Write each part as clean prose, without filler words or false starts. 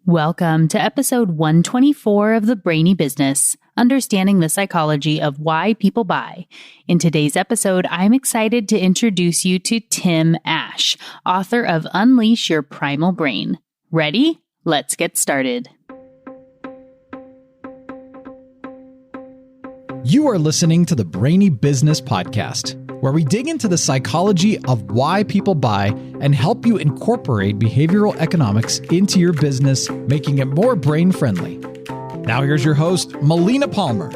Welcome to episode 124 of the Brainy Business, understanding the psychology of why people buy. In today's episode, I'm excited to introduce you to Tim Ash, author of Unleash Your Primal Brain. Ready? Let's get started. You are listening to the Brainy Business Podcast, where we dig into the psychology of why people buy and help you incorporate behavioral economics into your business, making it more brain-friendly. Now here's your host, Melina Palmer.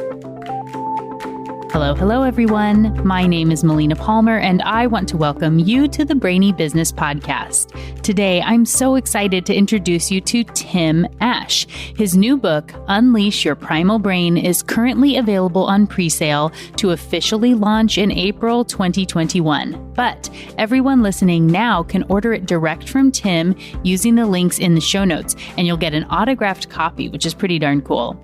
Hello, everyone. My name is Melina Palmer, and I want to welcome you to the Brainy Business Podcast. Today, I'm so excited to introduce you to Tim Ash. His new book, Unleash Your Primal Brain, is currently available on pre-sale to officially launch in April 2021. But everyone listening now can order it direct from Tim using the links in the show notes, and you'll get an autographed copy, which is pretty darn cool.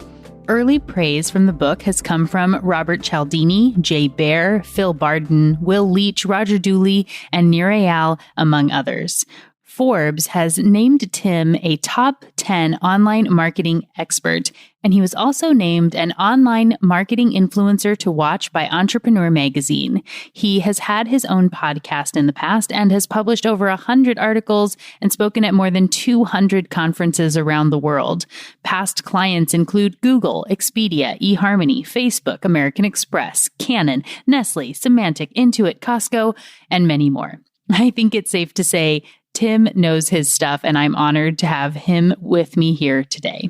Early praise from the book has come from Robert Cialdini, Baer, Phil Barden, Will Leach, Roger Dooley, and Nir Eyal, among others. Forbes has named Tim a top 10 online marketing expert, and he was also named an online marketing influencer to watch by Entrepreneur magazine. He has had his own podcast in the past and has published over 100 articles and spoken at more than 200 conferences around the world. Past clients include Google, Expedia, eHarmony, Facebook, American Express, Canon, Nestle, Symantec, Intuit, Costco, and many more. I think it's safe to say Tim knows his stuff, and I'm honored to have him with me here today.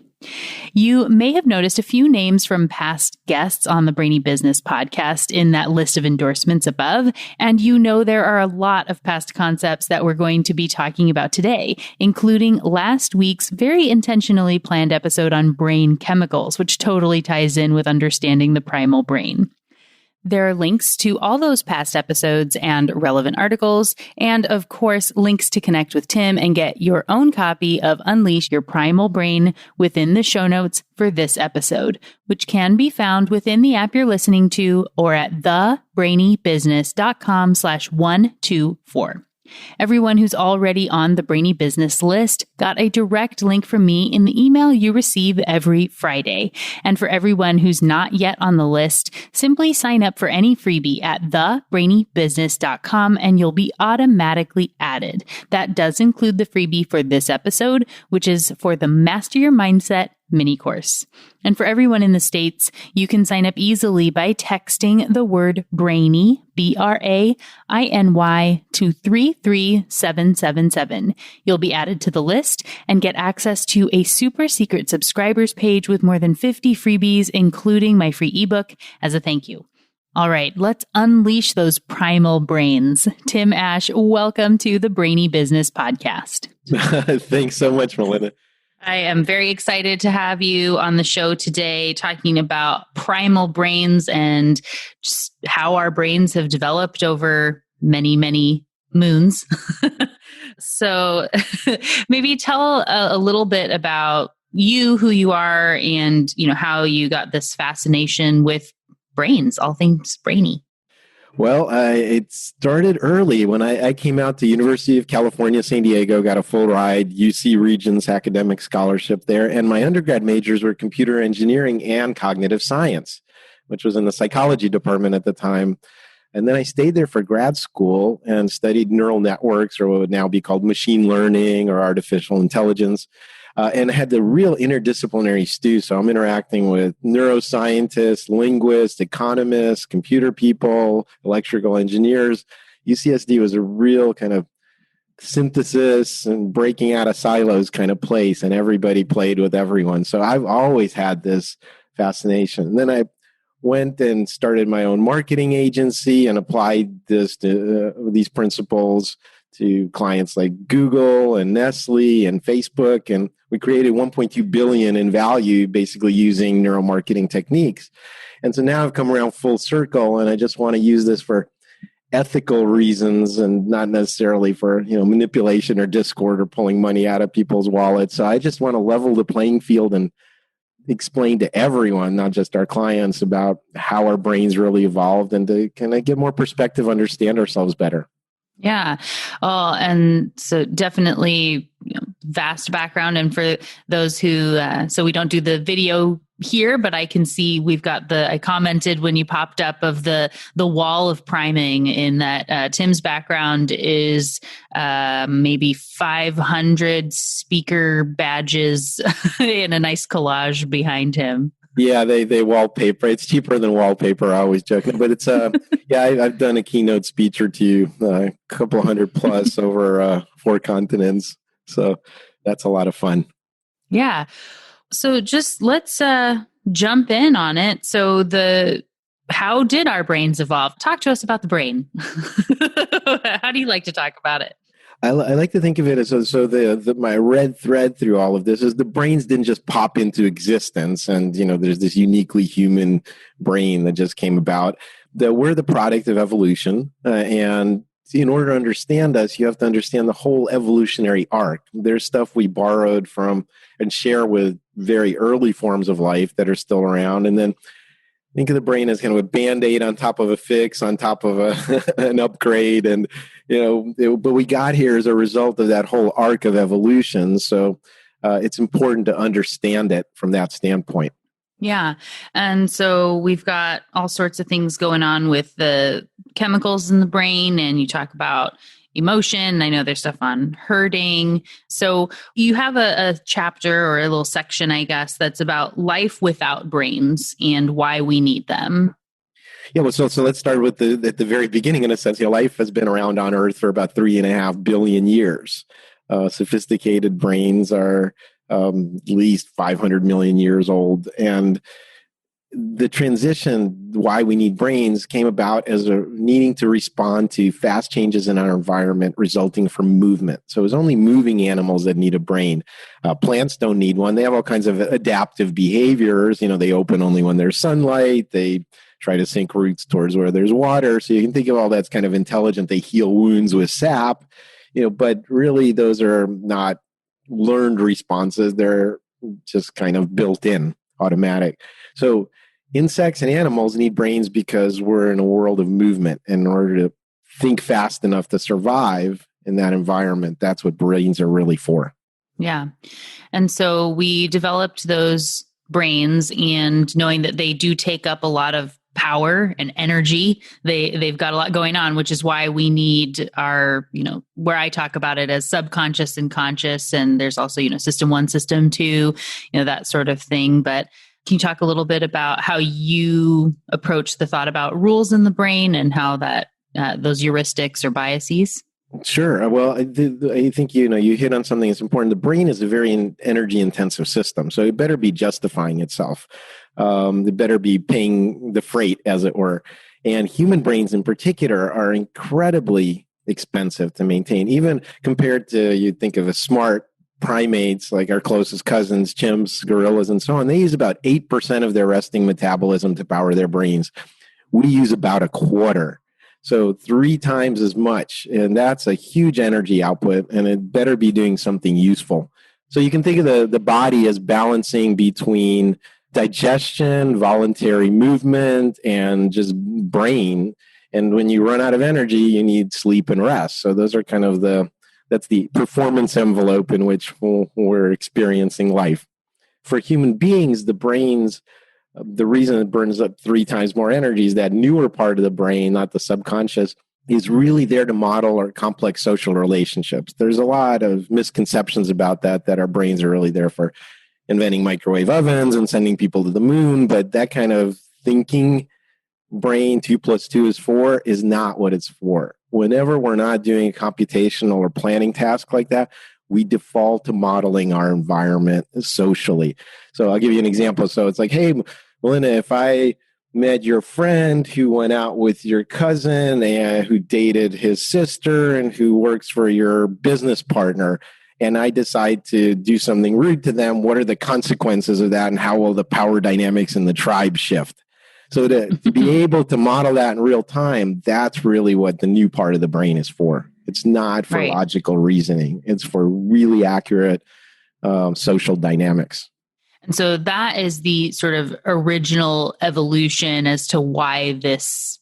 You may have noticed a few names from past guests on the Brainy Business Podcast in that list of endorsements above, and you know there are a lot of past concepts that we're going to be talking about today, including last week's very intentionally planned episode on brain chemicals, which totally ties in with understanding the primal brain. There are links to all those past episodes and relevant articles, and of course, links to connect with Tim and get your own copy of Unleash Your Primal Brain within the show notes for this episode, which can be found within the app you're listening to or at thebrainybusiness.com/124. Everyone who's already on the Brainy Business list got a direct link from me in the email you receive every Friday. And for everyone who's not yet on the list, simply sign up for any freebie at thebrainybusiness.com and you'll be automatically added. That does include the freebie for this episode, which is for the Master Your Mindset mini course. And for everyone in the States, you can sign up easily by texting the word Brainy, BRAINY, to 33777. You'll be added to the list and get access to a super secret subscribers page with more than 50 freebies, including my free ebook as a thank you. All right, let's unleash those primal brains. Tim Ash, welcome to the Brainy Business Podcast. Thanks so much, Melina. I am very excited to have you on the show today talking about primal brains and just how our brains have developed over many, many moons. So maybe tell a little bit about you, who you are, and how you got this fascination with brains, all things brainy. Well, it started early when I came out to University of California, San Diego, got a full ride, UC Regents academic scholarship there. And my undergrad majors were computer engineering and cognitive science, which was in the psychology department at the time. And then I stayed there for grad school and studied neural networks, or what would now be called machine learning or artificial intelligence. And I had the real interdisciplinary stew. So I'm interacting with neuroscientists, linguists, economists, computer people, electrical engineers. UCSD was a real kind of synthesis and breaking out of silos kind of place, and everybody played with everyone. So I've always had this fascination. And then I went and started my own marketing agency and applied these principles to clients like Google and Nestle and Facebook. And we created $1.2 billion in value, basically using neuromarketing techniques. And so now I've come around full circle, and I just want to use this for ethical reasons and not necessarily for, manipulation or discord or pulling money out of people's wallets. So I just want to level the playing field and explain to everyone, not just our clients, about how our brains really evolved and to kind of get more perspective, understand ourselves better. Yeah. And so definitely vast background. And for those who, so we don't do the video here, but I can see we've got I commented when you popped up of the wall of priming in that Tim's background is maybe 500 speaker badges in a nice collage behind him. Yeah, they wallpaper. It's cheaper than wallpaper. I always joke, but it's yeah. I've done a keynote speech or two, a couple hundred plus over 4 continents. So that's a lot of fun. Yeah. So just let's jump in on it. So how did our brains evolve? Talk to us about the brain. How do you like to talk about it? I like to think of it as my red thread through all of this is the brains didn't just pop into existence, and there's this uniquely human brain that just came about. That we're the product of evolution, and in order to understand us, you have to understand the whole evolutionary arc. There's stuff we borrowed from and share with very early forms of life that are still around, and then think of the brain as kind of a Band-Aid on top of a fix, on top of an upgrade. And, but we got here as a result of that whole arc of evolution. So it's important to understand it from that standpoint. Yeah. And so we've got all sorts of things going on with the chemicals in the brain, and you talk about emotion. I know there's stuff on herding. So you have a chapter or a little section, I guess, that's about life without brains and why we need them. Yeah, well, so let's start with at the very beginning. In a sense, life has been around on Earth for about 3.5 billion years. Sophisticated brains are at least 500 million years old, and the transition, why we need brains, came about as a needing to respond to fast changes in our environment resulting from movement. So it was only moving animals that need a brain. Plants don't need one. They have all kinds of adaptive behaviors. They open only when there's sunlight. They try to sink roots towards where there's water. So you can think of all that's kind of intelligent. They heal wounds with sap, but really those are not learned responses. They're just kind of built in, automatic. So insects and animals need brains because we're in a world of movement. And in order to think fast enough to survive in that environment, that's what brains are really for. Yeah. And so we developed those brains, and knowing that they do take up a lot of power and energy, they've got a lot going on, which is why we need our, where I talk about it as subconscious and conscious. And there's also, system 1, system 2, that sort of thing. But can you talk a little bit about how you approach the thought about rules in the brain and how that those heuristics or biases? Sure. Well, I think, you hit on something that's important. The brain is a very energy intensive system, so it better be justifying itself. It better be paying the freight, as it were. And human brains in particular are incredibly expensive to maintain, even compared to, you'd think of a smart primates like our closest cousins, chimps, gorillas, and so on. They use about 8% of their resting metabolism to power their brains. We use about 1/4. So 3 times as much. And that's a huge energy output, and it better be doing something useful. So you can think of the body as balancing between digestion, voluntary movement, and just brain. And when you run out of energy, you need sleep and rest. So those are kind of that's the performance envelope in which we're experiencing life. For human beings, the brains, the reason it burns up 3 times more energy is that newer part of the brain, not the subconscious, is really there to model our complex social relationships. There's a lot of misconceptions about that our brains are really there for inventing microwave ovens and sending people to the moon, but that kind of thinking brain, 2 + 2 is 4, is not what it's for. Whenever we're not doing a computational or planning task like that, we default to modeling our environment socially. So I'll give you an example. So it's like, hey, Melinda, if I met your friend who went out with your cousin and who dated his sister and who works for your business partner, and I decide to do something rude to them, what are the consequences of that, and how will the power dynamics in the tribe shift? So to be able to model that in real time, that's really what the new part of the brain is for. It's not for logical reasoning. It's for really accurate social dynamics. And so that is the sort of original evolution as to why this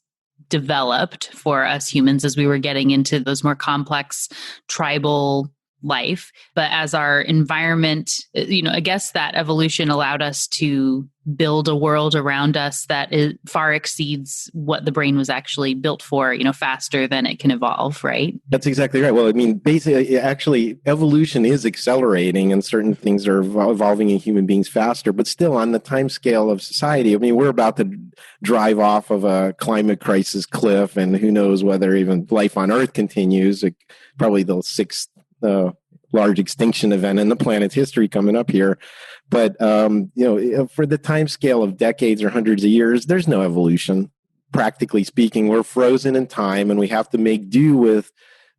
developed for us humans as we were getting into those more complex tribal life. But as our environment, I guess that evolution allowed us to build a world around us that far exceeds what the brain was actually built for, faster than it can evolve, right? That's exactly right. Well, I mean, basically, actually, evolution is accelerating and certain things are evolving in human beings faster, but still on the time scale of society, I mean, we're about to drive off of a climate crisis cliff, and who knows whether even life on Earth continues. Probably the sixth large extinction event in the planet's history coming up here. But, for the time scale of decades or hundreds of years, there's no evolution. Practically speaking, we're frozen in time, and we have to make do with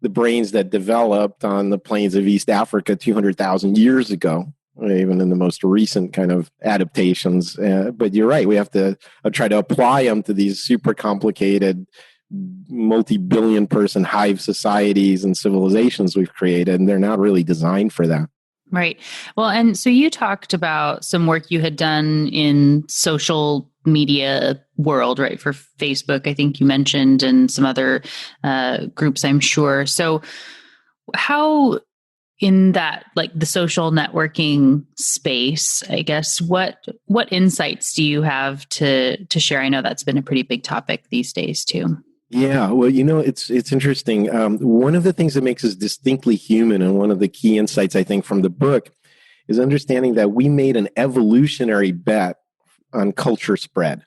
the brains that developed on the plains of East Africa 200,000 years ago, even in the most recent kind of adaptations. But you're right, we have to try to apply them to these super complicated multi-billion person hive societies and civilizations we've created, and they're not really designed for that. Right. Well, and so you talked about some work you had done in social media world, right? For Facebook, I think you mentioned, and some other groups, I'm sure. So how in that, like the social networking space, I guess, what insights do you have to share? I know that's been a pretty big topic these days too. Yeah, well, it's interesting. One of the things that makes us distinctly human, and one of the key insights, I think, from the book, is understanding that we made an evolutionary bet on culture spread.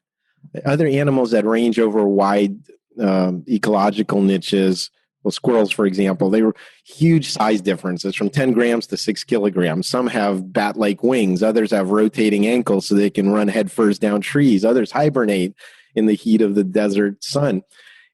Other animals that range over wide ecological niches, well, squirrels, for example, they were huge size differences from 10 grams to 6 kilograms. Some have bat-like wings. Others have rotating ankles so they can run headfirst down trees. Others hibernate in the heat of the desert sun.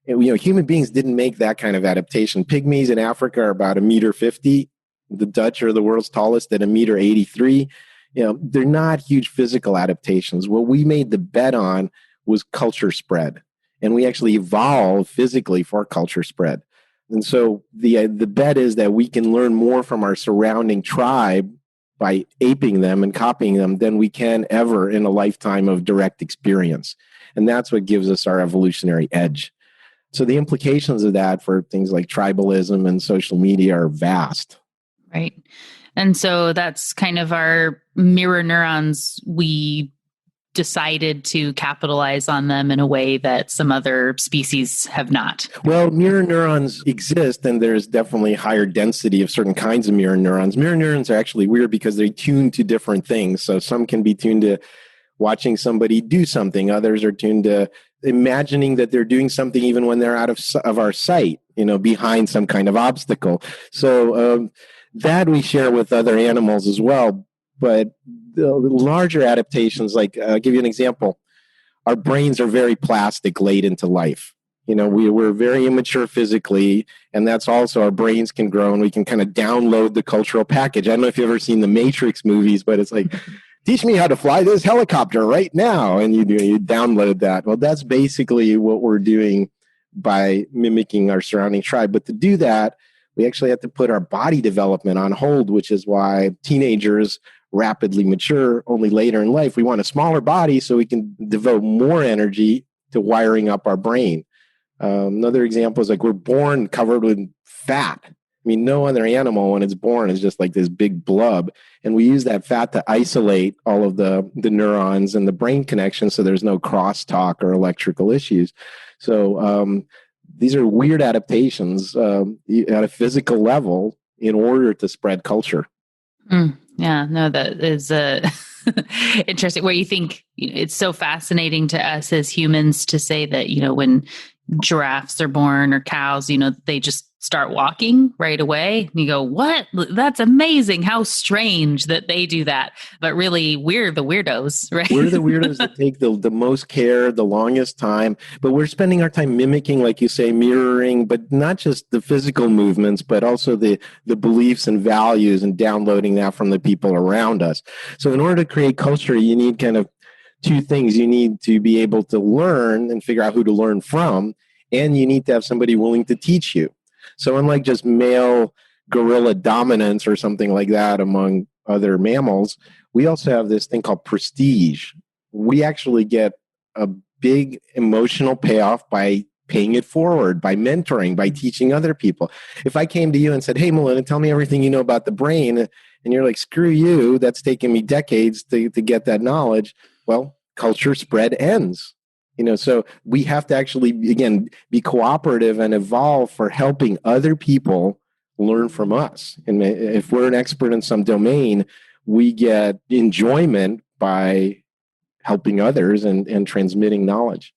Human beings didn't make that kind of adaptation. Pygmies in Africa are about 1.50 meters. The Dutch are the world's tallest at 1.83 meters. They're not huge physical adaptations. What we made the bet on was culture spread. And we actually evolved physically for culture spread. And so the bet is that we can learn more from our surrounding tribe by aping them and copying them than we can ever in a lifetime of direct experience. And that's what gives us our evolutionary edge. So the implications of that for things like tribalism and social media are vast. Right. And so that's kind of our mirror neurons. We decided to capitalize on them in a way that some other species have not. Well, mirror neurons exist, and there's definitely higher density of certain kinds of mirror neurons. Mirror neurons are actually weird because they tune to different things. So some can be tuned to watching somebody do something. Others are tuned to imagining that they're doing something even when they're out of our sight, behind some kind of obstacle. So that we share with other animals as well. But the larger adaptations, like I'll give you an example. Our brains are very plastic late into life. We're very immature physically, and that's also our brains can grow, and we can kind of download the cultural package. I don't know if you've ever seen the Matrix movies, but it's like, teach me how to fly this helicopter right now. And you download that. Well, that's basically what we're doing by mimicking our surrounding tribe. But to do that, we actually have to put our body development on hold, which is why teenagers rapidly mature only later in life. We want a smaller body so we can devote more energy to wiring up our brain. Another example is like we're born covered with fat. I mean, no other animal when it's born is just like this big blub. And we use that fat to isolate all of the neurons and the brain connections so there's no crosstalk or electrical issues. So these are weird adaptations at a physical level in order to spread culture. Yeah, no, that is interesting. Where you think it's so fascinating to us as humans to say that, when giraffes are born or cows, they just start walking right away. And you go, what? That's amazing. How strange that they do that. But really, we're the weirdos, right? We're the weirdos that take the most care, the longest time. But we're spending our time mimicking, like you say, mirroring, but not just the physical movements, but also the beliefs and values and downloading that from the people around us. So in order to create culture, you need kind of two things. You need to be able to learn and figure out who to learn from, and you need to have somebody willing to teach you. So unlike just male gorilla dominance or something like that among other mammals, we also have this thing called prestige. We actually get a big emotional payoff by paying it forward, by mentoring, by teaching other people. If I came to you and said, hey, Melinda, tell me everything you know about the brain, and you're like, screw you, that's taken me decades to get that knowledge, well, culture spread ends. So we have to actually, again, be cooperative and evolve for helping other people learn from us. And if we're an expert in some domain, we get enjoyment by helping others and transmitting knowledge.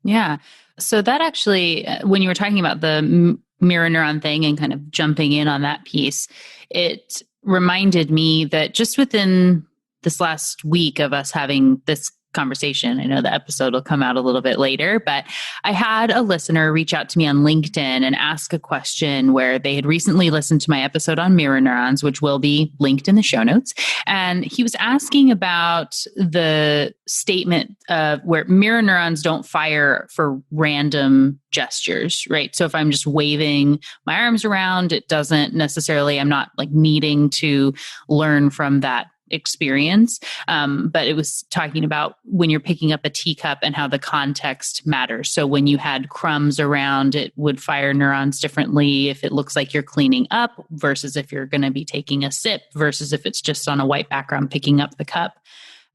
Yeah. So that actually, when you were talking about the mirror neuron thing and kind of jumping in on that piece, it reminded me that just within this last week of us having this conversation, I know the episode will come out a little bit later, but I had a listener reach out to me on LinkedIn and ask a question where they had recently listened to my episode on mirror neurons, which will be linked in the show notes. And he was asking about the statement where mirror neurons don't fire for random gestures, right? So if I'm just waving my arms around, it doesn't necessarily, I'm not like needing to learn from that experience. But it was talking about when you're picking up a teacup and how the context matters. So when you had crumbs around, it would fire neurons differently if it looks like you're cleaning up versus if you're going to be taking a sip versus if it's just on a white background picking up the cup.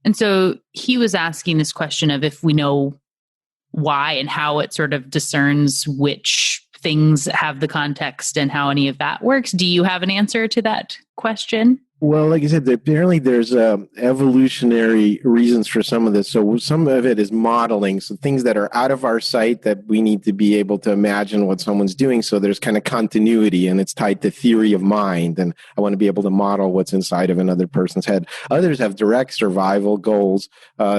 And so he was asking this question of if we know why and how it sort of discerns which things have the context and how any of that works. Do you have an answer to that question? Well, like I said, apparently there's evolutionary reasons for some of this. So some of it is modeling. So things that are out of our sight that we need to be able to imagine what someone's doing. So there's kind of continuity and it's tied to theory of mind. And I want to be able to model what's inside of another person's head. Others have direct survival goals.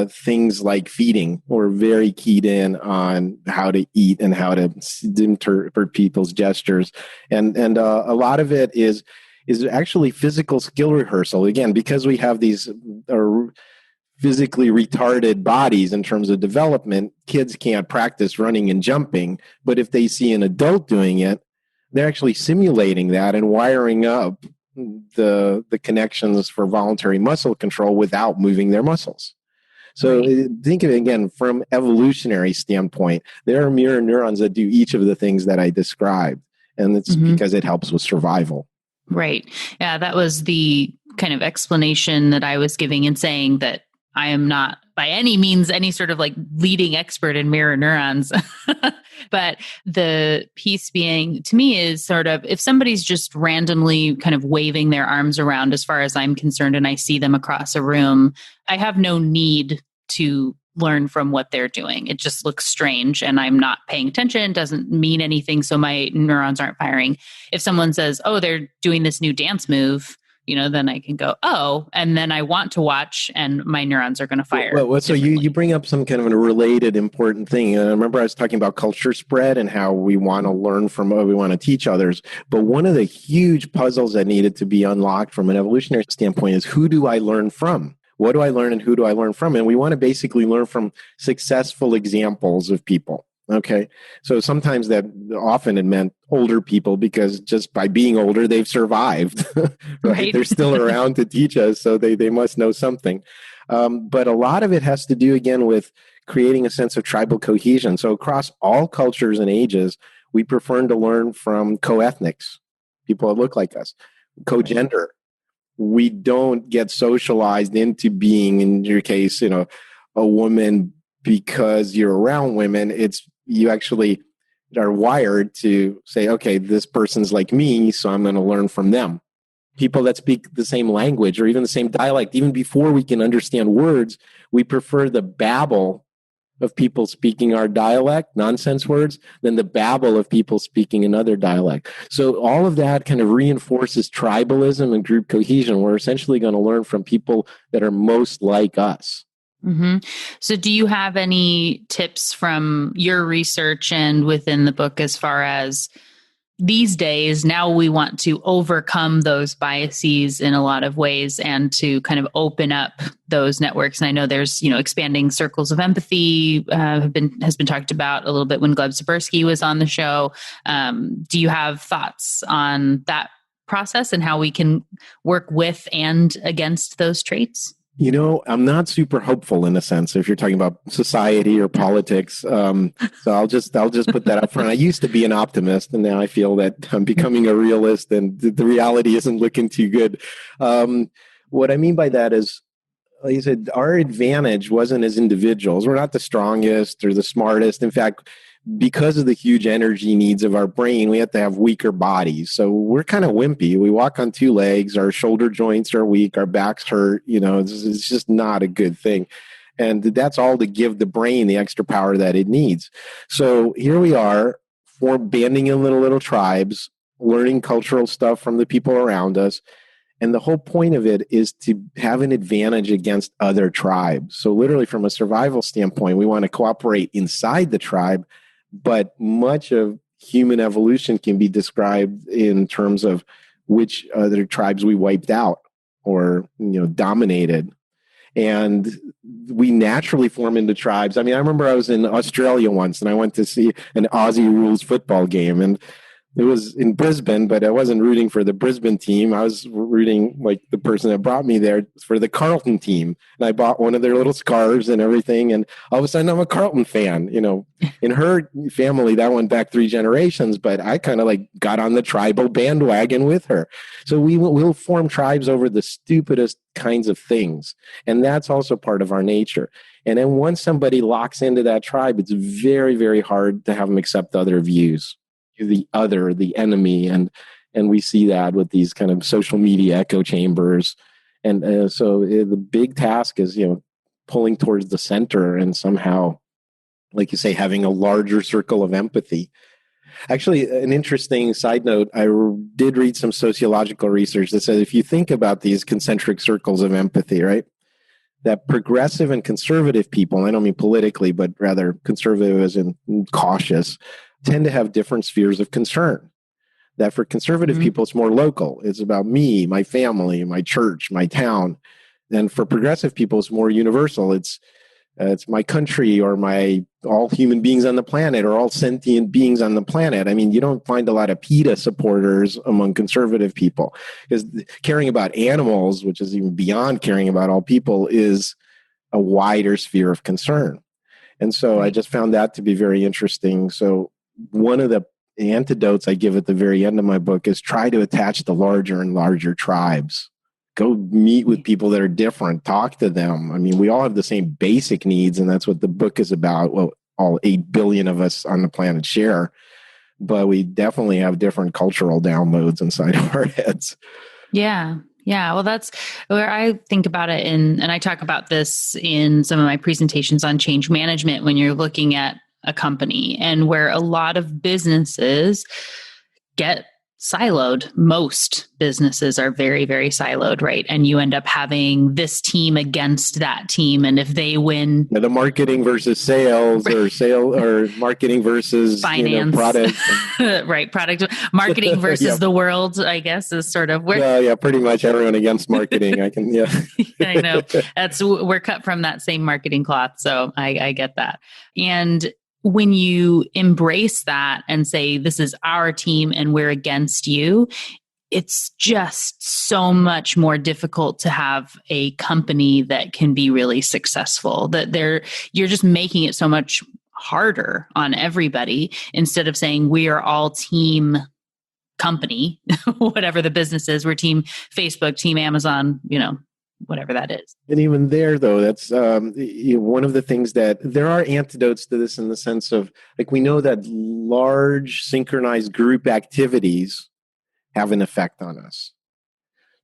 Things like feeding. We're very keyed in on how to eat and how to interpret people's gestures. And a lot of it is actually physical skill rehearsal. Again, because we have these physically retarded bodies in terms of development, kids can't practice running and jumping. But if they see an adult doing it, they're actually simulating that and wiring up the connections for voluntary muscle control without moving their muscles. So think of it again from evolutionary standpoint. There are mirror neurons that do each of the things that I described. And it's because it helps with survival. Right. Yeah, that was the kind of explanation that I was giving and saying that I am not by any means any sort of like leading expert in mirror neurons. But the piece being to me is sort of if somebody's just randomly kind of waving their arms around as far as I'm concerned and I see them across a room, I have no need to learn from what they're doing. It just looks strange and I'm not paying attention, doesn't mean anything, so my neurons aren't firing. If someone says, oh, they're doing this new dance move, then I can go, oh, and then I want to watch and my neurons are going to fire. Well, so you bring up some kind of a related important thing. And I remember I was talking about culture spread and how we want to learn from what we want to teach others. But one of the huge puzzles that needed to be unlocked from an evolutionary standpoint is who do I learn from? What do I learn and who do I learn from? And we want to basically learn from successful examples of people. Okay. So sometimes that often it meant older people because just by being older, they've survived. Right? They're still around to teach us. So they must know something. But a lot of it has to do again with creating a sense of tribal cohesion. So across all cultures and ages, we prefer to learn from co-ethnics, people that look like us, co-gender. We don't get socialized into being, in your case, a woman because you're around women. It's you actually are wired to say, okay, this person's like me, so I'm going to learn from them. People that speak the same language or even the same dialect, even before we can understand words, we prefer the babble of people speaking our dialect, nonsense words, than the babble of people speaking another dialect. So all of that kind of reinforces tribalism and group cohesion. We're essentially going to learn from people that are most like us. Mm-hmm. So do you have any tips from your research and within the book as far as these days, now we want to overcome those biases in a lot of ways and to kind of open up those networks. And I know there's, expanding circles of empathy has been talked about a little bit when Gleb Sabursky was on the show. Do you have thoughts on that process and how we can work with and against those traits? I'm not super hopeful in a sense if you're talking about society or politics. So I'll just put that up front. I used to be an optimist, and now I feel that I'm becoming a realist, and the reality isn't looking too good. What I mean by that is, like I said, our advantage wasn't as individuals. We're not the strongest or the smartest. In fact, because of the huge energy needs of our brain, we have to have weaker bodies. So we're kind of wimpy. We walk on two legs. Our shoulder joints are weak. Our backs hurt. It's just not a good thing. And that's all to give the brain the extra power that it needs. So here we are, banding in little tribes, learning cultural stuff from the people around us. And the whole point of it is to have an advantage against other tribes. So literally from a survival standpoint, we want to cooperate inside the tribe, but much of human evolution can be described in terms of which other tribes we wiped out or dominated. And we naturally form into tribes. I mean, I remember I was in Australia once and I went to see an Aussie rules football game, and it was in Brisbane, but I wasn't rooting for the Brisbane team. I was rooting, like the person that brought me there, for the Carlton team. And I bought one of their little scarves and everything. And all of a sudden I'm a Carlton fan. In her family, that went back 3 generations, but I kind of like got on the tribal bandwagon with her. So we'll form tribes over the stupidest kinds of things. And that's also part of our nature. And then once somebody locks into that tribe, it's very, very hard to have them accept other views. The other, the enemy, and we see that with these kind of social media echo chambers, and the big task is pulling towards the center and somehow, like you say, having a larger circle of empathy. Actually, an interesting side note, I did read some sociological research that said if you think about these concentric circles of empathy, right, that progressive and conservative people, I don't mean politically, but rather conservative as in cautious, tend to have different spheres of concern. That for conservative people, it's more local. It's about me, my family, my church, my town. And for progressive people, it's more universal. It's my country, or all human beings on the planet, or all sentient beings on the planet. I mean, you don't find a lot of PETA supporters among conservative people, because caring about animals, which is even beyond caring about all people, is a wider sphere of concern. And so I just found that to be very interesting. So one of the antidotes I give at the very end of my book is try to attach the larger and larger tribes. Go meet with people that are different. Talk to them. I mean, we all have the same basic needs, and that's what the book is about. Well, all 8 billion of us on the planet share, but we definitely have different cultural downloads inside of our heads. Yeah. Yeah. Well, that's where I think about it. And I talk about this in some of my presentations on change management when you're looking at a company, and where a lot of businesses get siloed. Most businesses are very, very siloed, right? And you end up having this team against that team. And if they win, the marketing versus sales, or marketing versus finance, product, right? Product marketing versus the world, I guess, is sort of where. Well, yeah, pretty much everyone against marketing. I know we're cut from that same marketing cloth, so I get that. And when you embrace that and say, this is our team and we're against you, it's just so much more difficult to have a company that can be really successful. You're just making it so much harder on everybody, instead of saying we are all team company, whatever the business is. We're team Facebook, team Amazon, whatever that is. And even there, though, that's one of the things that there are antidotes to this, in the sense of, like, we know that large synchronized group activities have an effect on us.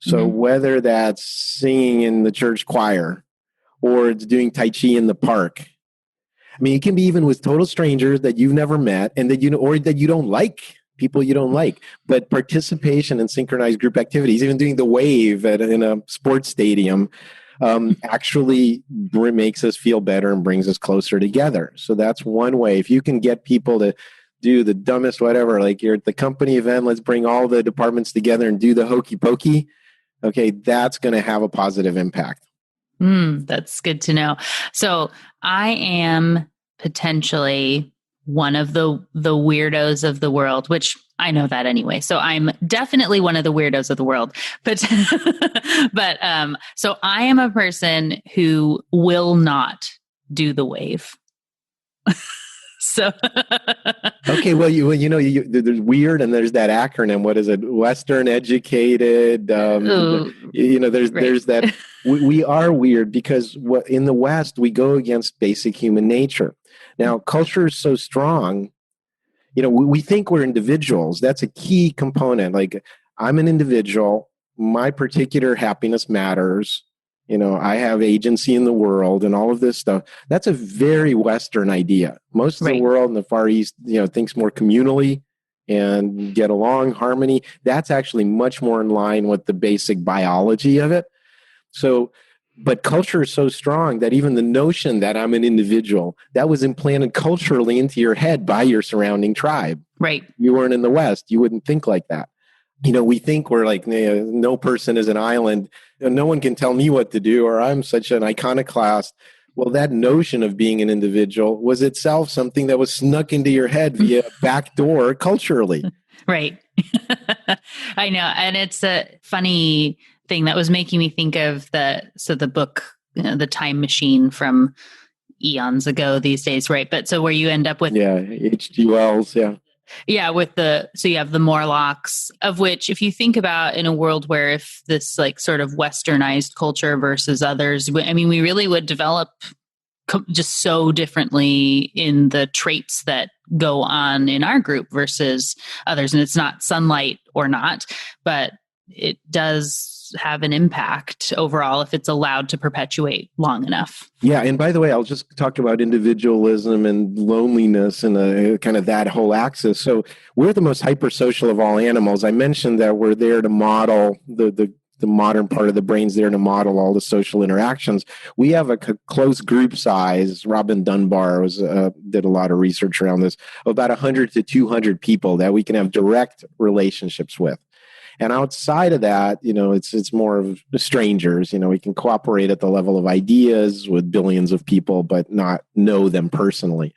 So whether that's singing in the church choir, or it's doing Tai Chi in the park, I mean, it can be even with total strangers that you've never met and that or that you don't like. People you don't like, but participation in synchronized group activities, even doing the wave in a sports stadium, actually makes us feel better and brings us closer together. So that's one way. If you can get people to do the dumbest whatever, like you're at the company event, let's bring all the departments together and do the hokey pokey. Okay, that's going to have a positive impact. That's good to know. So I am potentially one of the weirdos of the world, which I know that anyway. So I'm definitely one of the weirdos of the world. But, so I am a person who will not do the wave. So, okay, there's weird, and there's that acronym. What is it? Western educated. There's that. We are weird because in the West we go against basic human nature. Now, culture is so strong. We think we're individuals. That's a key component. Like, I'm an individual. My particular happiness matters. I have agency in the world and all of this stuff. That's a very Western idea. Most of the world in the Far East, thinks more communally and get along, harmony. That's actually much more in line with the basic biology of it. So, but culture is so strong that even the notion that I'm an individual, that was implanted culturally into your head by your surrounding tribe. Right. You weren't in the West. You wouldn't think like that. We think we're like, no person is an island. No one can tell me what to do, or I'm such an iconoclast. Well, that notion of being an individual was itself something that was snuck into your head via back door culturally. Right. I know. And it's a funny thing that was making me think of the book, The Time Machine from eons ago these days, right? But so where you end up with... Yeah, H.G. Wells, yeah. Yeah, so you have the Morlocks, of which, if you think about in a world where if this like sort of Westernized culture versus others, I mean, we really would develop just so differently in the traits that go on in our group versus others. And it's not sunlight or not, but it does have an impact overall if it's allowed to perpetuate long enough. Yeah. And by the way, I'll just talk about individualism and loneliness and kind of that whole axis. So we're the most hypersocial of all animals. I mentioned that we're there to model the modern part of the brain's there to model all the social interactions. We have a close group size. Robin Dunbar did a lot of research around this, about 100 to 200 people that we can have direct relationships with. And outside of that, it's more of strangers. We can cooperate at the level of ideas with billions of people, but not know them personally.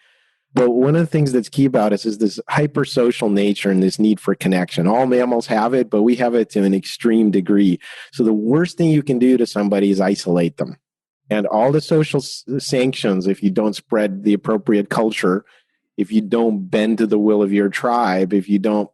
But one of the things that's key about us is this hypersocial nature and this need for connection. All mammals have it, but we have it to an extreme degree. So the worst thing you can do to somebody is isolate them. And all the social sanctions, if you don't spread the appropriate culture, if you don't bend to the will of your tribe, if you don't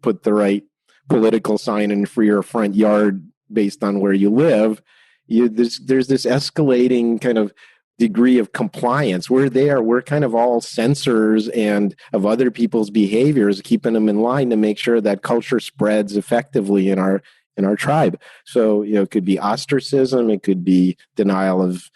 put the right political sign in for your front yard based on where you live, there's this escalating kind of degree of compliance. We're kind of all sensors and of other people's behaviors, keeping them in line to make sure that culture spreads effectively in our tribe. So, it could be ostracism, it could be denial of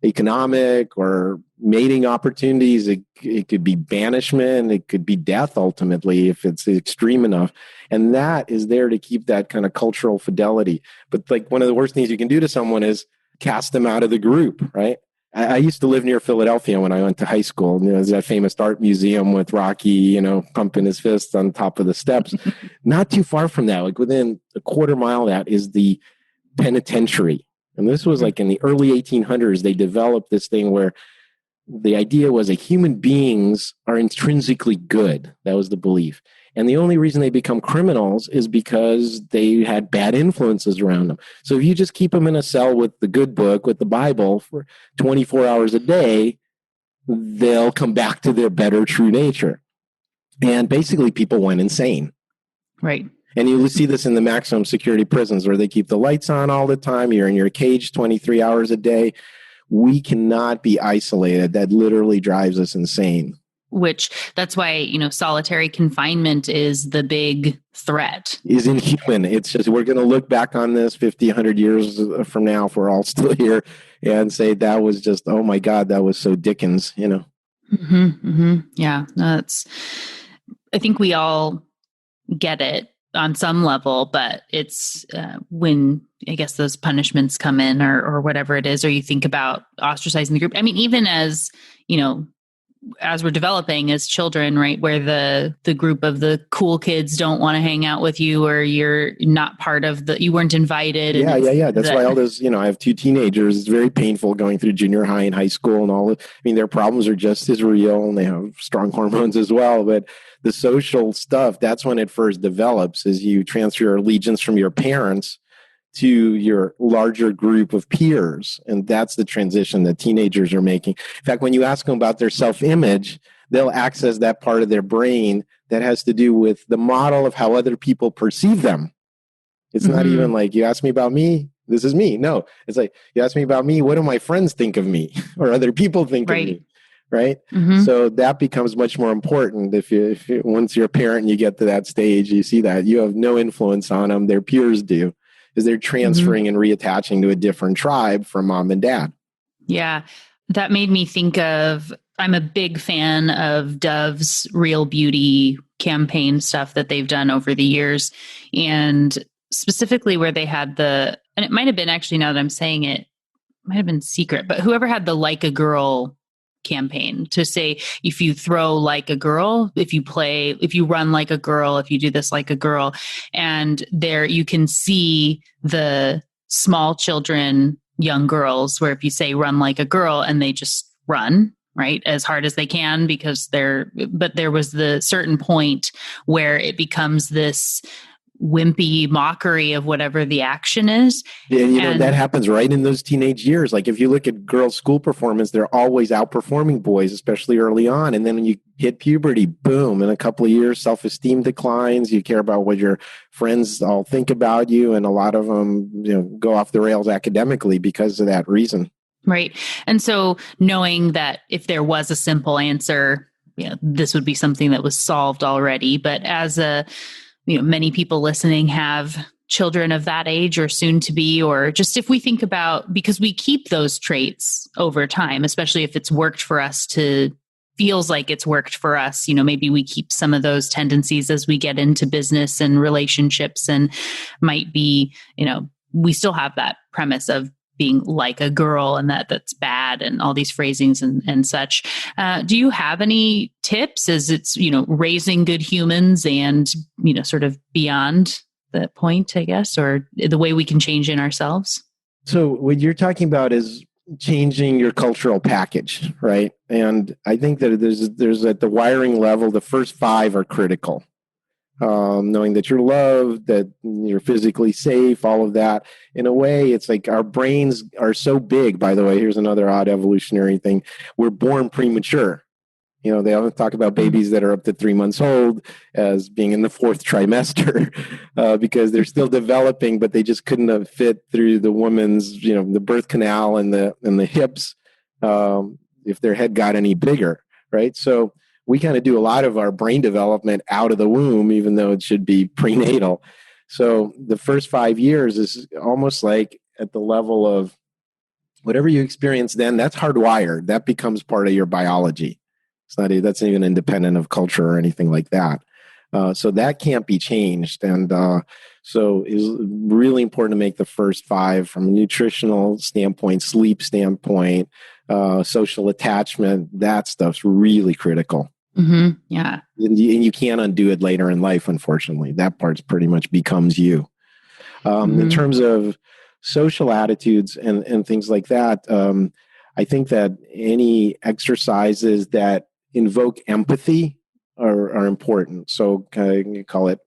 economic or mating opportunities, it could be banishment, it could be death ultimately if it's extreme enough. And that is there to keep that kind of cultural fidelity. But like one of the worst things you can do to someone is cast them out of the group, right? I used to live near Philadelphia when I went to high school. There's that famous art museum with Rocky, pumping his fist on top of the steps. Not too far from that, like within a quarter mile of that is the penitentiary. And this was like in the early 1800s, they developed this thing where the idea was that human beings are intrinsically good. That was the belief. And the only reason they become criminals is because they had bad influences around them. So if you just keep them in a cell with the good book, with the Bible for 24 hours a day, they'll come back to their better true nature. And basically people went insane. Right. And you see this in the maximum security prisons where they keep the lights on all the time. You're in your cage 23 hours a day. We cannot be isolated. That literally drives us insane. Which that's why, solitary confinement is the big threat. Is inhuman. It's just, we're going to look back on this 50, 100 years from now, if we're all still here, and say that was just, oh my God, that was so Dickens, Mm-hmm, mm-hmm. Yeah. No, I think we all get it on some level, but it's when I guess those punishments come in or whatever it is, or you think about ostracizing the group. I mean, even as, as we're developing as children, right, where the group of the cool kids don't want to hang out with you, or you're not part of you weren't invited. Yeah. That's why all those, I have two teenagers. It's very painful going through junior high and high school and all. Their problems are just as real, and they have strong hormones as well. But the social stuff, that's when it first develops, as you transfer your allegiance from your parents to your larger group of peers. And that's the transition that teenagers are making. In fact, when you ask them about their self-image, they'll access that part of their brain that has to do with the model of how other people perceive them. It's not even like, you ask me about me, this is me. No, it's like, you ask me about me, what do my friends think of me or other people think of me? Right. So that becomes much more important. If you once you're a parent and you get to that stage, you see that you have no influence on them. Their peers do, because they're transferring and reattaching to a different tribe from mom and dad. Yeah. That made me think of, I'm a big fan of Dove's Real Beauty campaign stuff that they've done over the years. And specifically where they had and it might have been, actually, now that I'm saying it, might have been Secret, but whoever had the Like a Girl campaign, to say, if you throw like a girl, if you run like a girl, if you do this like a girl, and there you can see the small children, young girls, where if you say run like a girl, and they just run, right, as hard as they can, because but there was the certain point where it becomes this wimpy mockery of whatever the action is. Yeah, that happens right in those teenage years. Like, if you look at girls' school performance, they're always outperforming boys, especially early on. And then when you hit puberty, boom, in a couple of years, self-esteem declines. You care about what your friends all think about you. And a lot of them, go off the rails academically because of that reason. Right. And so knowing that if there was a simple answer, this would be something that was solved already. But as many people listening have children of that age or soon to be, or just if we think about, because we keep those traits over time, especially if it's worked for us, feels like it's worked for us, maybe we keep some of those tendencies as we get into business and relationships, and might be, we still have that premise of being like a girl, and that's bad, and all these phrasings and such. Do you have any tips as it's, raising good humans and, sort of beyond that point, I guess, or the way we can change in ourselves? So what you're talking about is changing your cultural package, right? And I think that there's at the wiring level, the first 5 are critical. Knowing that you're loved, that you're physically safe, all of that. In a way, it's like our brains are so big. By the way, here's another odd evolutionary thing. We're born premature. They often talk about babies that are up to 3 months old as being in the 4th trimester because they're still developing, but they just couldn't have fit through the woman's, the birth canal and the hips if their head got any bigger, right? So we kind of do a lot of our brain development out of the womb, even though it should be prenatal. So the first 5 years is almost like at the level of whatever you experience then, that's hardwired. That becomes part of your biology. That's not even independent of culture or anything like that. So that can't be changed. And so it's really important to make the first 5 from a nutritional standpoint, sleep standpoint, social attachment. That stuff's really critical. Yeah. And you can't undo it later in life, unfortunately. That part's pretty much becomes you. In terms of social attitudes and things like that, I think that any exercises that invoke empathy are important. So you call it,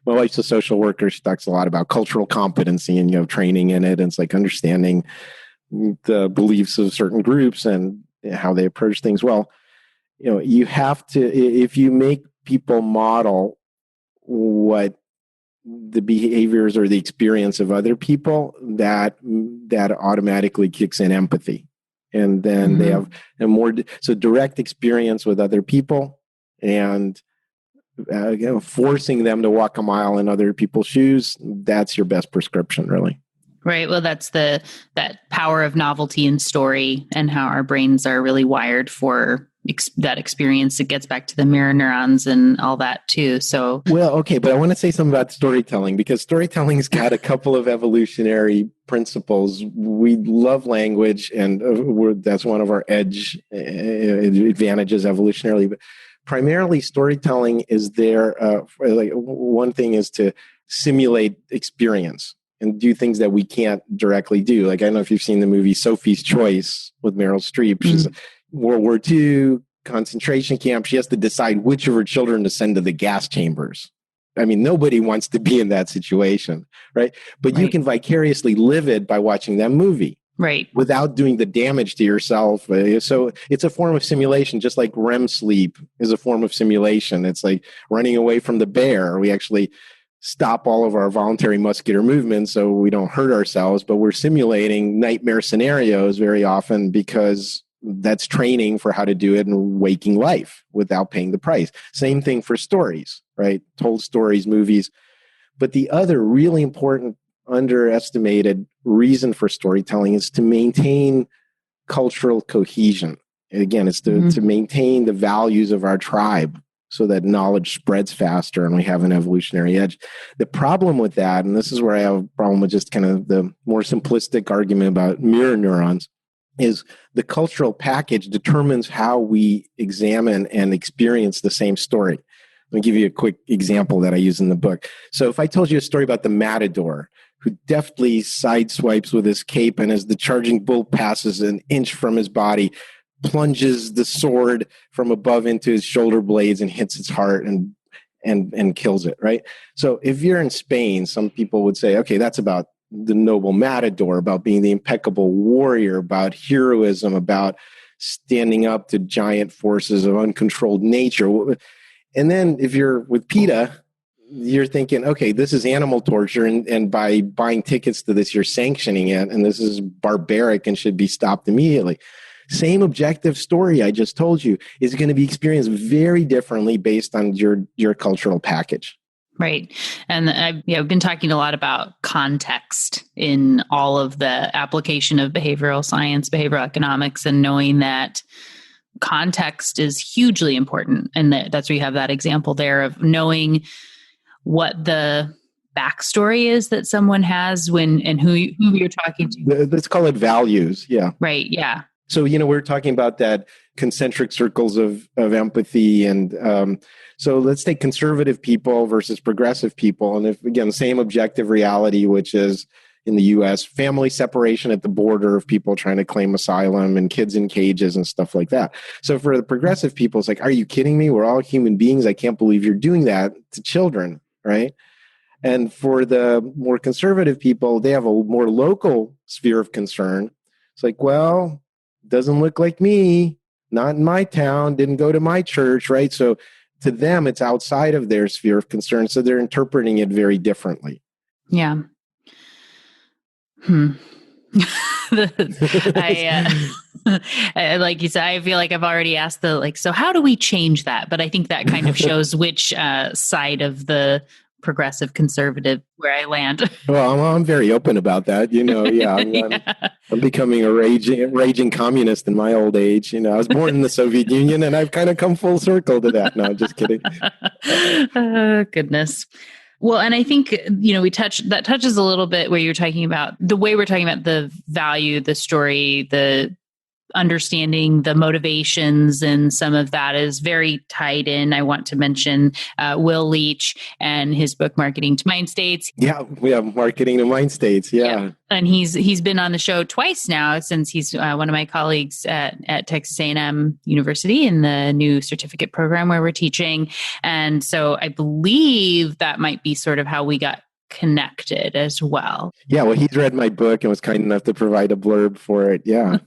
my wife's a social worker. She talks a lot about cultural competency and training in it. And it's like understanding the beliefs of certain groups and how they approach things. Well, you have to, if you make people model what the behaviors or the experience of other people, that automatically kicks in empathy. And then they have a more, so direct experience with other people and forcing them to walk a mile in other people's shoes. That's your best prescription, really. Right. Well, that's that power of novelty and story, and how our brains are really wired for that experience. It gets back to the mirror neurons and all that too. So, well, okay, but I want to say something about storytelling, because storytelling's got a couple of evolutionary principles. We love language, and that's one of our advantages evolutionarily. But primarily, storytelling is there. Like one thing is to simulate experience and do things that we can't directly do. Like, I don't know if you've seen the movie Sophie's Choice with Meryl Streep. She's World War II, concentration camp. She has to decide which of her children to send to the gas chambers. I mean, nobody wants to be in that situation, right? But you can vicariously live it by watching that movie. Right. Without doing the damage to yourself. So it's a form of simulation, just like REM sleep is a form of simulation. It's like running away from the bear. We actually stop all of our voluntary muscular movements so we don't hurt ourselves, but we're simulating nightmare scenarios very often because that's training for how to do it in waking life without paying the price. Same thing for stories, right? Told stories, movies. But the other really important, underestimated reason for storytelling is to maintain cultural cohesion. And again, it's to maintain the values of our tribe, so that knowledge spreads faster and we have an evolutionary edge. The problem with that, and this is where I have a problem with just kind of the more simplistic argument about mirror neurons, is the cultural package determines how we examine and experience the same story. Let me give you a quick example that I use in the book. So if I told you a story about the matador who deftly sideswipes with his cape, and as the charging bull passes an inch from his body, plunges the sword from above into his shoulder blades and hits his heart and kills it, right? So if you're in Spain, some people would say, okay, that's about the noble matador, about being the impeccable warrior, about heroism, about standing up to giant forces of uncontrolled nature. And then if you're with PETA, you're thinking, okay, this is animal torture, and by buying tickets to this, you're sanctioning it, and this is barbaric and should be stopped immediately. Same objective story I just told you is going to be experienced very differently based on your cultural package. Right. And I've been talking a lot about context in all of the application of behavioral science, behavioral economics, and knowing that context is hugely important. And that's where you have that example there of knowing what the backstory is that someone has and who you're talking to. Let's call it values. Yeah. Right. Yeah. So, we're talking about that concentric circles of empathy. And so let's take conservative people versus progressive people. And if, again, same objective reality, which is in the US, family separation at the border of people trying to claim asylum and kids in cages and stuff like that. So for the progressive people, it's like, are you kidding me? We're all human beings. I can't believe you're doing that to children, right? And for the more conservative people, they have a more local sphere of concern. It's like, well, doesn't look like me, not in my town, didn't go to my church, right? So to them, it's outside of their sphere of concern. So they're interpreting it very differently. Yeah. Like you said, I feel like I've already asked so how do we change that? But I think that kind of shows which side of the progressive conservative where I land. Well, I'm very open about that. I'm becoming a raging communist in my old age. I was born in the Soviet Union, and I've kind of come full circle to that. No, just kidding. Oh, goodness. Well, and I think, that touches a little bit where you're talking about the way we're talking about the value, the story, the understanding the motivations, and some of that is very tied in. I want to mention Will Leach and his book, Marketing to Mind States. Yeah, we have Marketing to Mind States. Yeah. And he's been on the show twice now, since he's one of my colleagues at Texas A&M University in the new certificate program where we're teaching. And so I believe that might be sort of how we got connected as well. Yeah, well, he's read my book and was kind enough to provide a blurb for it. Yeah.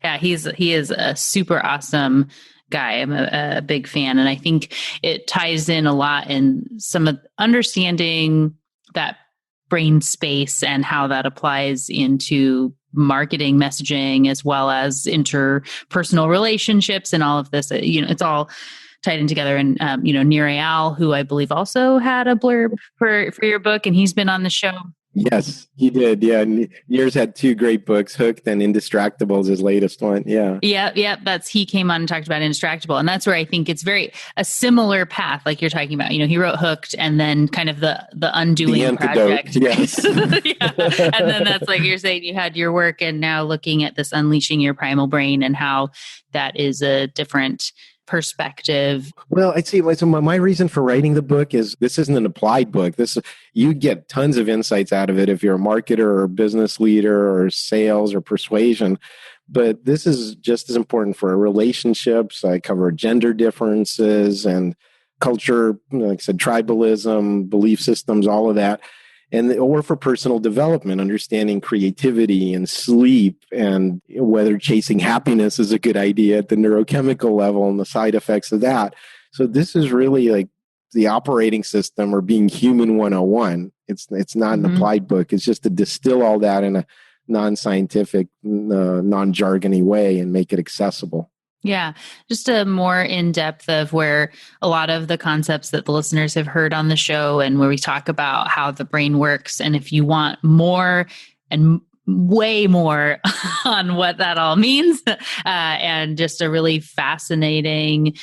Yeah, he is a super awesome guy. I'm a big fan. And I think it ties in a lot in some of understanding that brain space and how that applies into marketing messaging, as well as interpersonal relationships and all of this. It's all tied in together. And, Nir Eyal, who I believe also had a blurb for your book, and he's been on the show. Yes, he did. Yeah. Nir's had two great books, Hooked and Indistractable is his latest one. Yeah. Yeah. He came on and talked about Indistractable. And that's where I think it's very a similar path, like you're talking about. He wrote Hooked and then kind of the Undoing The Antidote. Project. Yes. Yeah. And then that's like you're saying you had your work and now looking at this Unleashing Your Primal Brain and how that is a different perspective. Well, I see. So my reason for writing the book is this isn't an applied book. You get tons of insights out of it if you're a marketer or business leader or sales or persuasion. But this is just as important for relationships. I cover gender differences and culture, like I said, tribalism, belief systems, all of that. Or for personal development, understanding creativity and sleep and whether chasing happiness is a good idea at the neurochemical level and the side effects of that. So this is really like the operating system or being human 101. It's not an applied book. It's just to distill all that in a non-scientific, non-jargony way and make it accessible. Yeah, just a more in-depth of where a lot of the concepts that the listeners have heard on the show and where we talk about how the brain works. And if you want more and way more on what that all means and just a really fascinating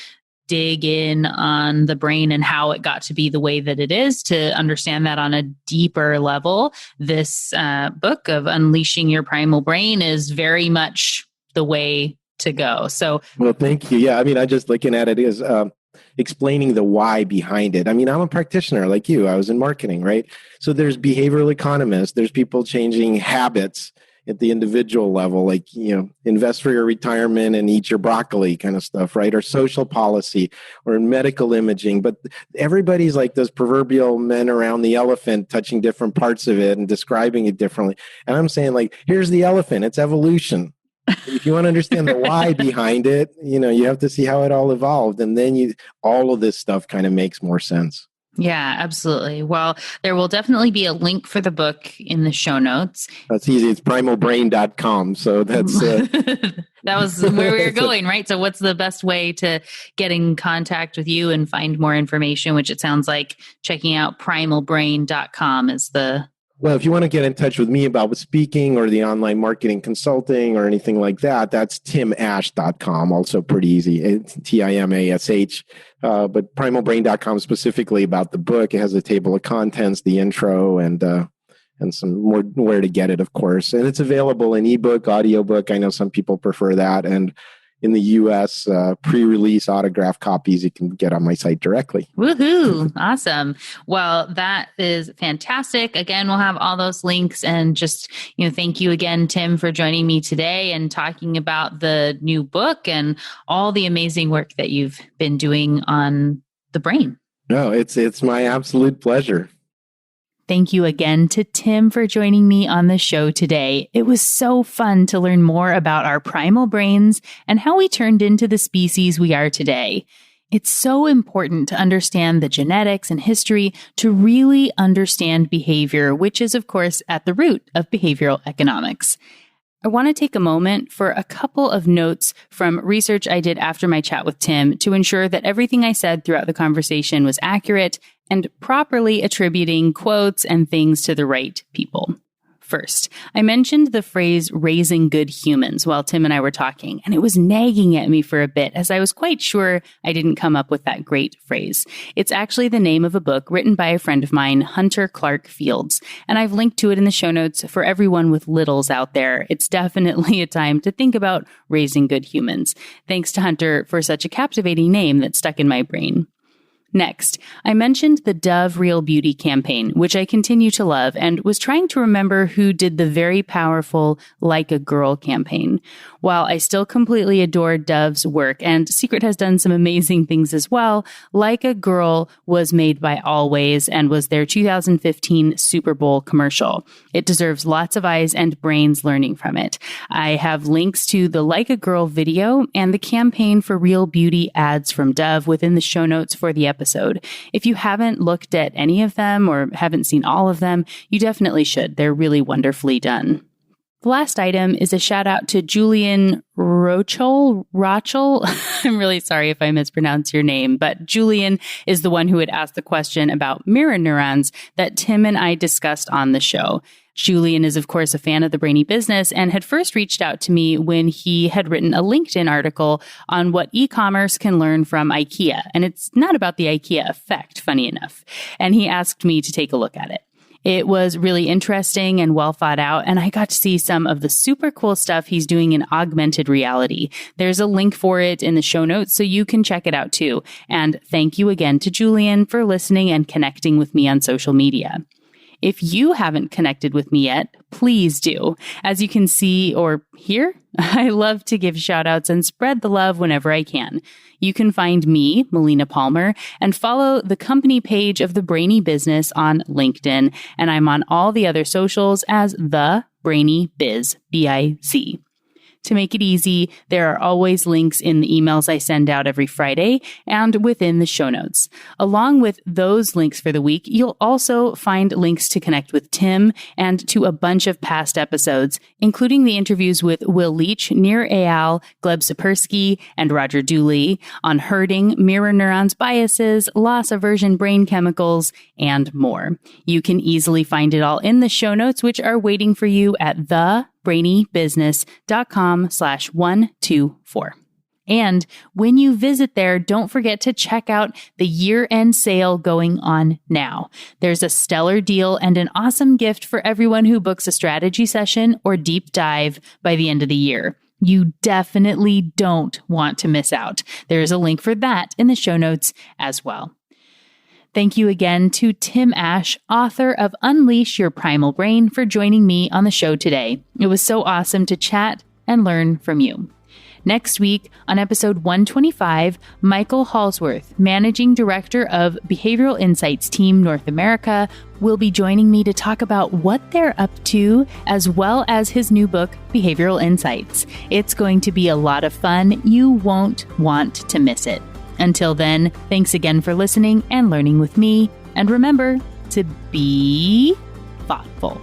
dig in on the brain and how it got to be the way that it is, to understand that on a deeper level, this book of Unleashing Your Primal Brain is very much the way to go. So, well, thank you. Yeah. I mean, I just looking at it is explaining the why behind it. I mean, I'm a practitioner like you. I was in marketing, right? So there's behavioral economists. There's people changing habits at the individual level, like, invest for your retirement and eat your broccoli kind of stuff, right? Or social policy or medical imaging. But everybody's like those proverbial men around the elephant, touching different parts of it and describing it differently. And I'm saying, like, here's the elephant. It's evolution. If you want to understand the why behind it, you have to see how it all evolved. And then all of this stuff kind of makes more sense. Yeah, absolutely. Well, there will definitely be a link for the book in the show notes. That's easy. It's primalbrain.com. So that's... that was where we were going, right? So what's the best way to get in contact with you and find more information, which it sounds like checking out primalbrain.com is the... Well, if you want to get in touch with me about speaking or the online marketing consulting or anything like that, that's timash.com. Also pretty easy. It's TIMASH. But primalbrain.com specifically about the book. It has a table of contents, the intro, and some more where to get it, of course. And it's available in ebook, audiobook. I know some people prefer that. And in the US, pre-release autograph copies you can get on my site directly. Woohoo! Awesome. Well, that is fantastic. Again, we'll have all those links, and just, thank you again, Tim, for joining me today and talking about the new book and all the amazing work that you've been doing on the brain. No, it's my absolute pleasure. Thank you again to Tim for joining me on the show today. It was so fun to learn more about our primal brains and how we turned into the species we are today. It's so important to understand the genetics and history to really understand behavior, which is, of course, at the root of behavioral economics. I want to take a moment for a couple of notes from research I did after my chat with Tim to ensure that everything I said throughout the conversation was accurate and properly attributing quotes and things to the right people. First, I mentioned the phrase raising good humans while Tim and I were talking, and it was nagging at me for a bit as I was quite sure I didn't come up with that great phrase. It's actually the name of a book written by a friend of mine, Hunter Clark Fields, and I've linked to it in the show notes for everyone with littles out there. It's definitely a time to think about raising good humans. Thanks to Hunter for such a captivating name that stuck in my brain. Next, I mentioned the Dove Real Beauty campaign, which I continue to love, and was trying to remember who did the very powerful Like a Girl campaign. While I still completely adore Dove's work, and Secret has done some amazing things as well, Like a Girl was made by Always and was their 2015 Super Bowl commercial. It deserves lots of eyes and brains learning from it. I have links to the Like a Girl video and the campaign for Real Beauty ads from Dove within the show notes for the episode. If you haven't looked at any of them or haven't seen all of them, you definitely should. They're really wonderfully done. The last item is a shout out to Julian Rochel. I'm really sorry if I mispronounce your name, but Julian is the one who had asked the question about mirror neurons that Tim and I discussed on the show. Julian is, of course, a fan of the Brainy Business and had first reached out to me when he had written a LinkedIn article on what e-commerce can learn from IKEA. And it's not about the IKEA effect, funny enough. And he asked me to take a look at it. It was really interesting and well thought out, and I got to see some of the super cool stuff he's doing in augmented reality. There's a link for it in the show notes, so you can check it out too. And thank you again to Julian for listening and connecting with me on social media. If you haven't connected with me yet, please do. As you can see or hear, I love to give shout outs and spread the love whenever I can. You can find me, Melina Palmer, and follow the company page of the Brainy Business on LinkedIn. And I'm on all the other socials as the Brainy Biz, B-I-Z. To make it easy, there are always links in the emails I send out every Friday and within the show notes. Along with those links for the week, you'll also find links to connect with Tim and to a bunch of past episodes, including the interviews with Will Leach, Nir Eyal, Gleb Sapersky, and Roger Dooley on herding, mirror neurons, biases, loss aversion brain chemicals, and more. You can easily find it all in the show notes, which are waiting for you at brainybusiness.com/124. And when you visit there, don't forget to check out the year-end sale going on now. There's a stellar deal and an awesome gift for everyone who books a strategy session or deep dive by the end of the year. You definitely don't want to miss out. There is a link for that in the show notes as well. Thank you again to Tim Ash, author of Unleash Your Primal Brain, for joining me on the show today. It was so awesome to chat and learn from you. Next week, on episode 125, Michael Halsworth, Managing Director of Behavioral Insights Team North America, will be joining me to talk about what they're up to, as well as his new book, Behavioral Insights. It's going to be a lot of fun. You won't want to miss it. Until then, thanks again for listening and learning with me. And remember to be thoughtful.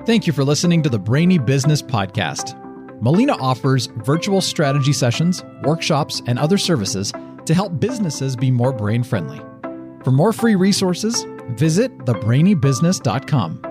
Thank you for listening to the Brainy Business Podcast. Melina offers virtual strategy sessions, workshops, and other services to help businesses be more brain-friendly. For more free resources, visit thebrainybusiness.com.